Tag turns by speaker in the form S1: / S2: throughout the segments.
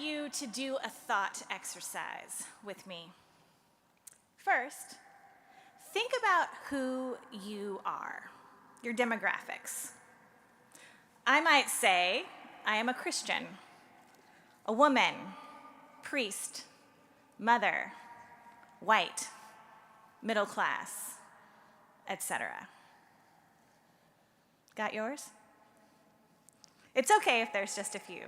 S1: you to do a thought exercise with me. First, think about who you are, your demographics. I might say I am a Christian, a woman, priest, mother, white, middle class, etc. Got yours? It's okay if there's just a few.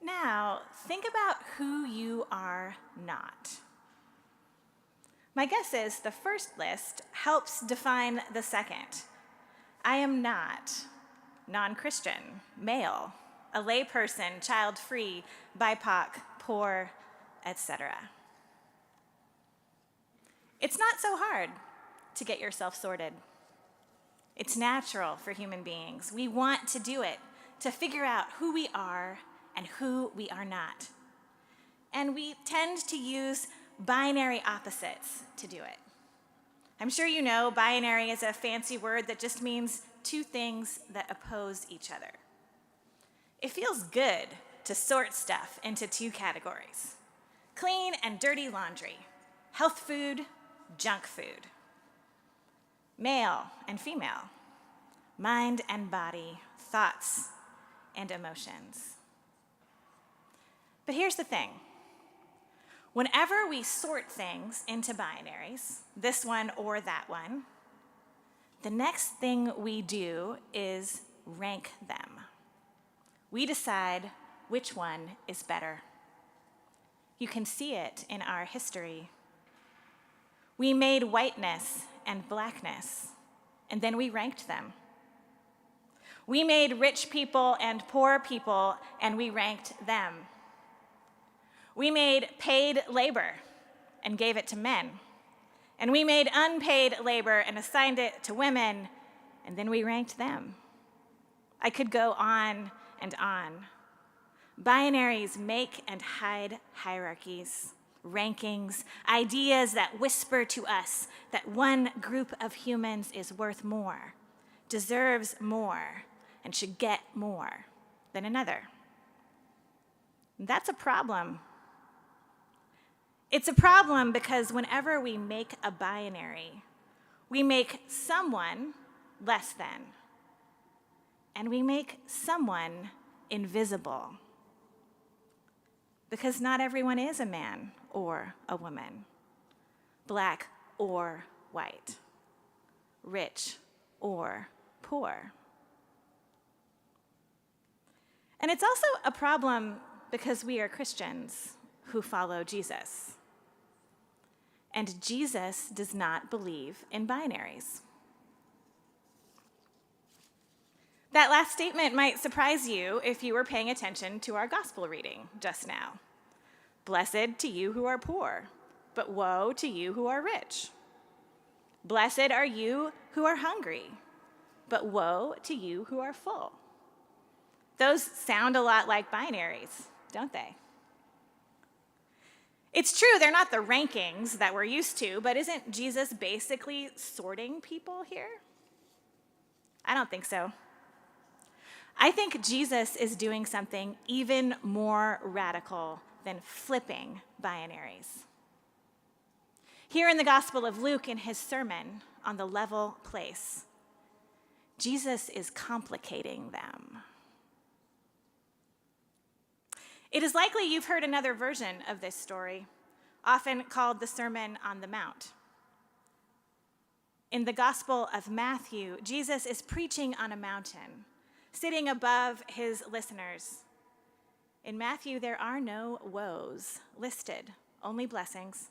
S1: Now, think about who you are not. My guess is the first list helps define the second. I am not non-Christian, male, a layperson, child-free, BIPOC, poor, etc. It's not so hard to get yourself sorted. It's natural for human beings. We want to do it, to figure out who we are and who we are not. And we tend to use binary opposites to do it. I'm sure you know binary is a fancy word that just means two things that oppose each other. It feels good to sort stuff into two categories: clean and dirty laundry, health food, junk food, male and female, mind and body, thoughts and emotions. But here's the thing. Whenever we sort things into binaries, this one or that one, the next thing we do is rank them. We decide which one is better. You can see it in our history. We made whiteness and blackness, and then we ranked them. We made rich people and poor people, and we ranked them. We made paid labor and gave it to men. And we made unpaid labor and assigned it to women, and then we ranked them. I could go on and on. Binaries make and hide hierarchies, rankings, ideas that whisper to us that one group of humans is worth more, deserves more, and should get more than another. That's a problem. It's a problem because whenever we make a binary, we make someone less than, and we make someone invisible. Because not everyone is a man or a woman, black or white, rich or poor. And it's also a problem because we are Christians who follow Jesus. And Jesus does not believe in binaries. That last statement might surprise you if you were paying attention to our gospel reading just now. Blessed to you who are poor, but woe to you who are rich. Blessed are you who are hungry, but woe to you who are full. Those sound a lot like binaries, don't they? It's true, they're not the rankings that we're used to, but isn't Jesus basically sorting people here? I don't think so. I think Jesus is doing something even more radical than flipping binaries. Here in the Gospel of Luke, in his sermon on the level place, Jesus is complicating them. It is likely you've heard another version of this story, often called the Sermon on the Mount. In the Gospel of Matthew, Jesus is preaching on a mountain, sitting above his listeners. In Matthew, there are no woes listed, only blessings.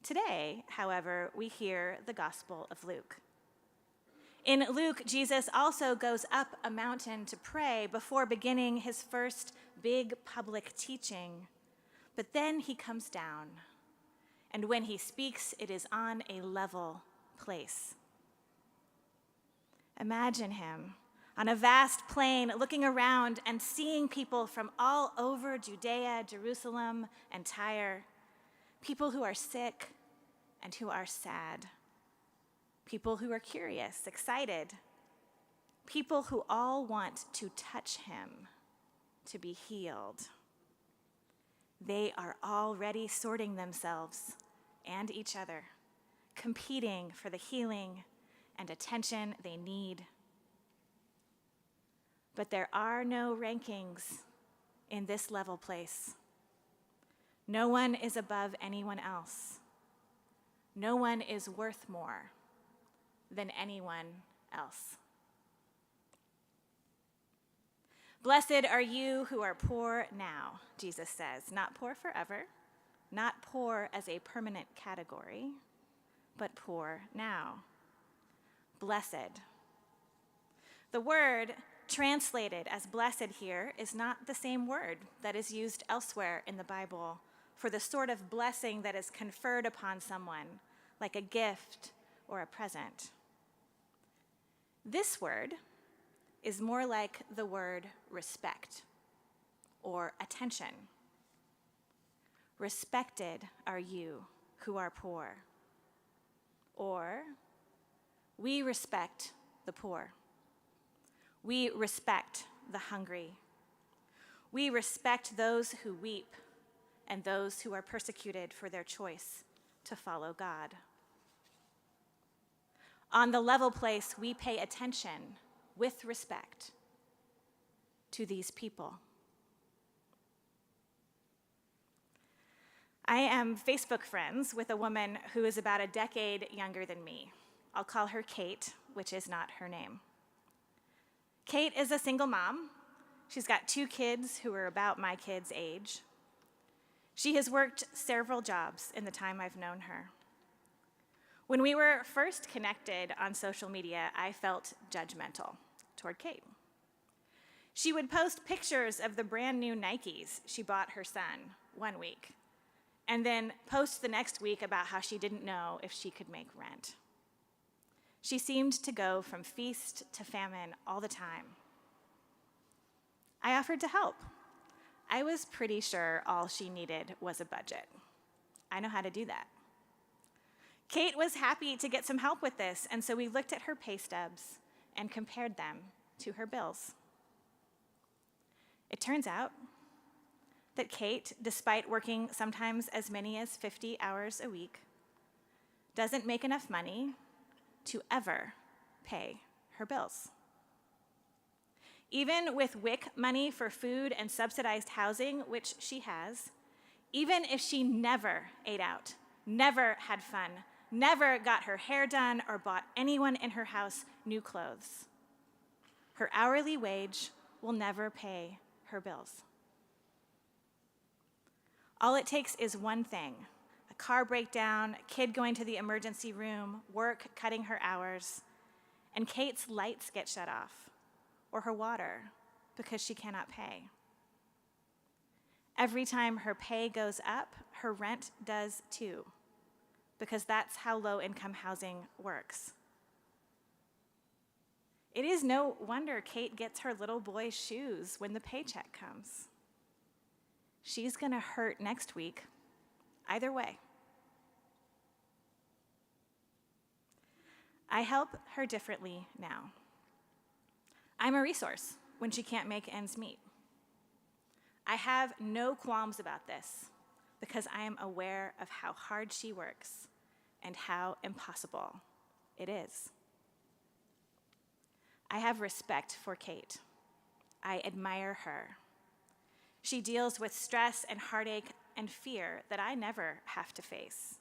S1: Today, however, we hear the Gospel of Luke. In Luke, Jesus also goes up a mountain to pray before beginning his first big public teaching. But then he comes down, and when he speaks, it is on a level place. Imagine him on a vast plain, looking around and seeing people from all over Judea, Jerusalem, and Tyre, people who are sick and who are sad, people who are curious, excited, people who all want to touch him. to be healed. They are already sorting themselves and each other, competing for the healing and attention they need. But there are no rankings in this level place. No one is above anyone else. No one is worth more than anyone else. Blessed are you who are poor now, Jesus says, not poor forever, not poor as a permanent category, but poor now. Blessed. The word translated as blessed here is not the same word that is used elsewhere in the Bible for the sort of blessing that is conferred upon someone, like a gift or a present. This word is more like the word respect or attention. Respected are you who are poor. Or, we respect the poor. We respect the hungry. We respect those who weep and those who are persecuted for their choice to follow God. On the level place, we pay attention with respect to these people. I am Facebook friends with a woman who is about a decade younger than me. I'll call her Kate, which is not her name. Kate is a single mom. She's got 2 kids who are about my kids' age. She has worked several jobs in the time I've known her. When we were first connected on social media, I felt judgmental toward Kate. She would post pictures of the brand new Nikes she bought her son one week, and then post the next week about how she didn't know if she could make rent. She seemed to go from feast to famine all the time. I offered to help. I was pretty sure all she needed was a budget. I know how to do that. Kate was happy to get some help with this, and so we looked at her pay stubs and compared them to her bills. It turns out that Kate, despite working sometimes as many as 50 hours a week, doesn't make enough money to ever pay her bills. Even with WIC money for food and subsidized housing, which she has, even if she never ate out, never had fun, never got her hair done or bought anyone in her house new clothes, her hourly wage will never pay her bills. All it takes is one thing: a car breakdown, a kid going to the emergency room, work cutting her hours, and Kate's lights get shut off, or her water, because she cannot pay. Every time her pay goes up, her rent does too, because that's how low-income housing works. It is no wonder Kate gets her little boy's shoes when the paycheck comes. She's gonna hurt next week, either way. I help her differently now. I'm a resource when she can't make ends meet. I have no qualms about this because I am aware of how hard she works and how impossible it is. I have respect for Kate. I admire her. She deals with stress and heartache and fear that I never have to face.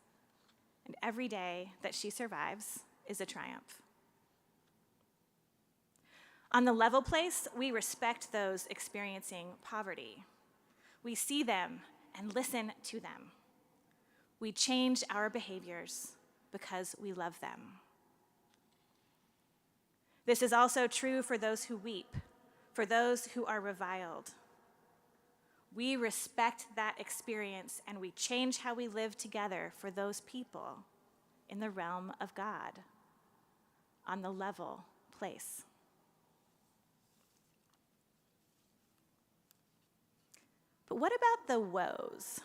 S1: And every day that she survives is a triumph. On the level place, we respect those experiencing poverty. We see them and listen to them. We change our behaviors because we love them. This is also true for those who weep, for those who are reviled. We respect that experience and we change how we live together for those people in the realm of God, on the level place. But what about the woes?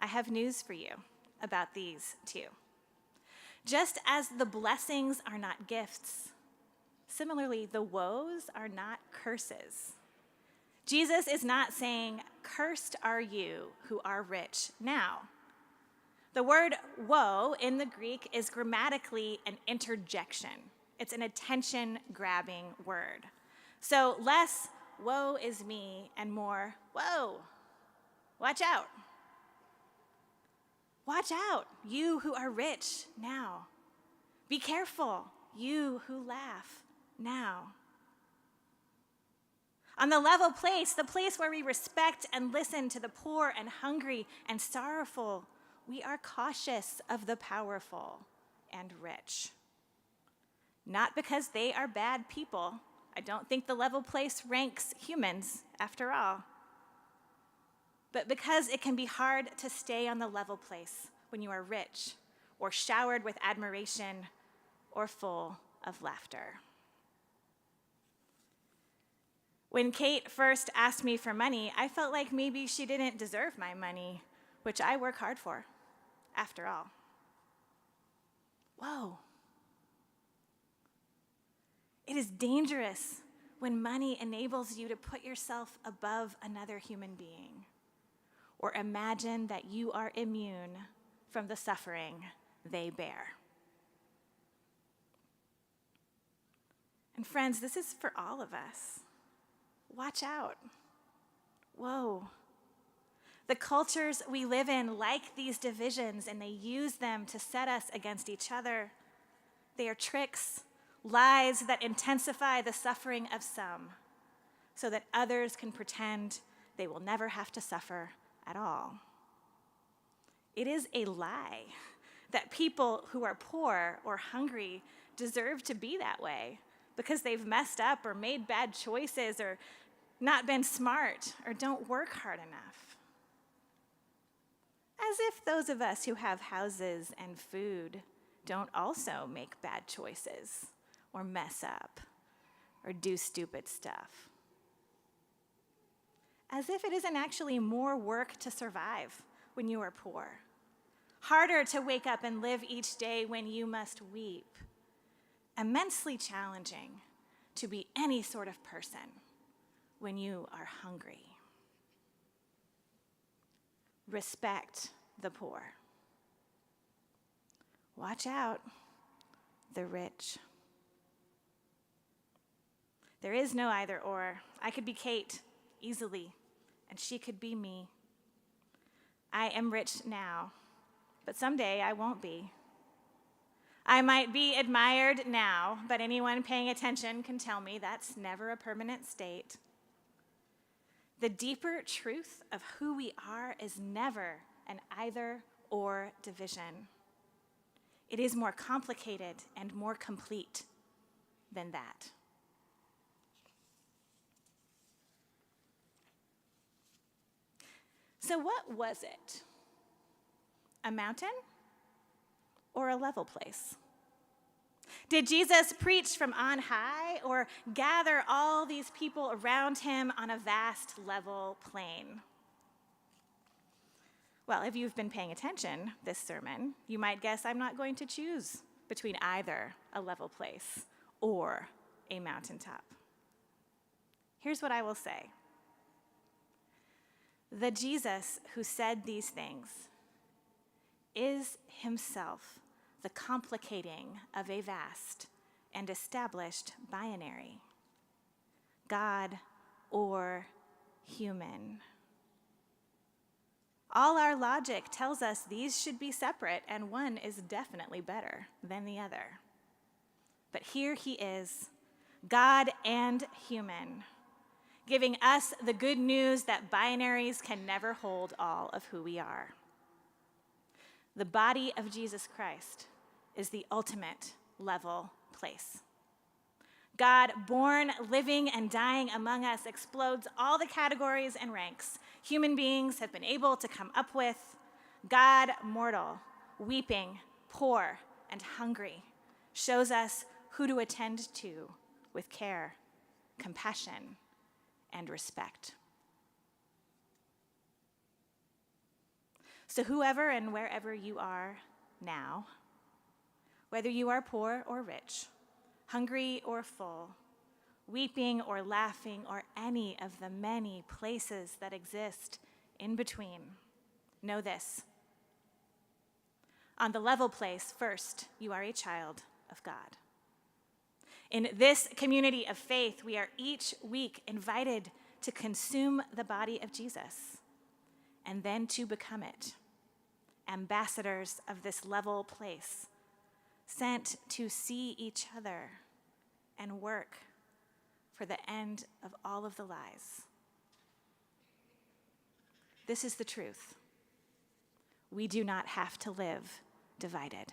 S1: I have news for you about these too. Just as the blessings are not gifts, similarly, the woes are not curses. Jesus is not saying, "Cursed are you who are rich now." The word woe in the Greek is grammatically an interjection. It's an attention-grabbing word. So less woe is me and more, whoa, watch out. Watch out, you who are rich now. Be careful, you who laugh now. On the level place, the place where we respect and listen to the poor and hungry and sorrowful, we are cautious of the powerful and rich. Not because they are bad people. I don't think the level place ranks humans, after all. But because it can be hard to stay on the level place when you are rich or showered with admiration or full of laughter. When Kate first asked me for money, I felt like maybe she didn't deserve my money, which I work hard for, after all. Whoa. It is dangerous when money enables you to put yourself above another human being or imagine that you are immune from the suffering they bear. And friends, this is for all of us. Watch out. Whoa. The cultures we live in like these divisions, and they use them to set us against each other. They are tricks, lies that intensify the suffering of some so that others can pretend they will never have to suffer at all. It is a lie that people who are poor or hungry deserve to be that way because they've messed up or made bad choices or not been smart or don't work hard enough. As if those of us who have houses and food don't also make bad choices or mess up or do stupid stuff. As if it isn't actually more work to survive when you are poor, harder to wake up and live each day when you must weep, immensely challenging to be any sort of person when you are hungry. Respect the poor. Watch out, the rich. There is no either or. I could be Kate easily, and she could be me. I am rich now, but someday I won't be. I might be admired now, but anyone paying attention can tell me that's never a permanent state. The deeper truth of who we are is never an either or division. It is more complicated and more complete than that. So what was it? A mountain or a level place? Did Jesus preach from on high or gather all these people around him on a vast level plain? Well, if you've been paying attention this sermon, you might guess I'm not going to choose between either a level place or a mountaintop. Here's what I will say. The Jesus who said these things is himself the complicating of a vast and established binary, God or human. All our logic tells us these should be separate, and one is definitely better than the other. But here he is, God and human, giving us the good news that binaries can never hold all of who we are. The body of Jesus Christ is the ultimate level place. God, born, living, and dying among us, explodes all the categories and ranks human beings have been able to come up with. God, mortal, weeping, poor, and hungry, shows us who to attend to with care, compassion, and respect. So whoever and wherever you are now, whether you are poor or rich, hungry or full, weeping or laughing or any of the many places that exist in between. Know this. On the level place, first, you are a child of God. In this community of faith, we are each week invited to consume the body of Jesus and then to become it, ambassadors of this level place, sent to see each other and work for the end of all of the lies. This is the truth. We do not have to live divided.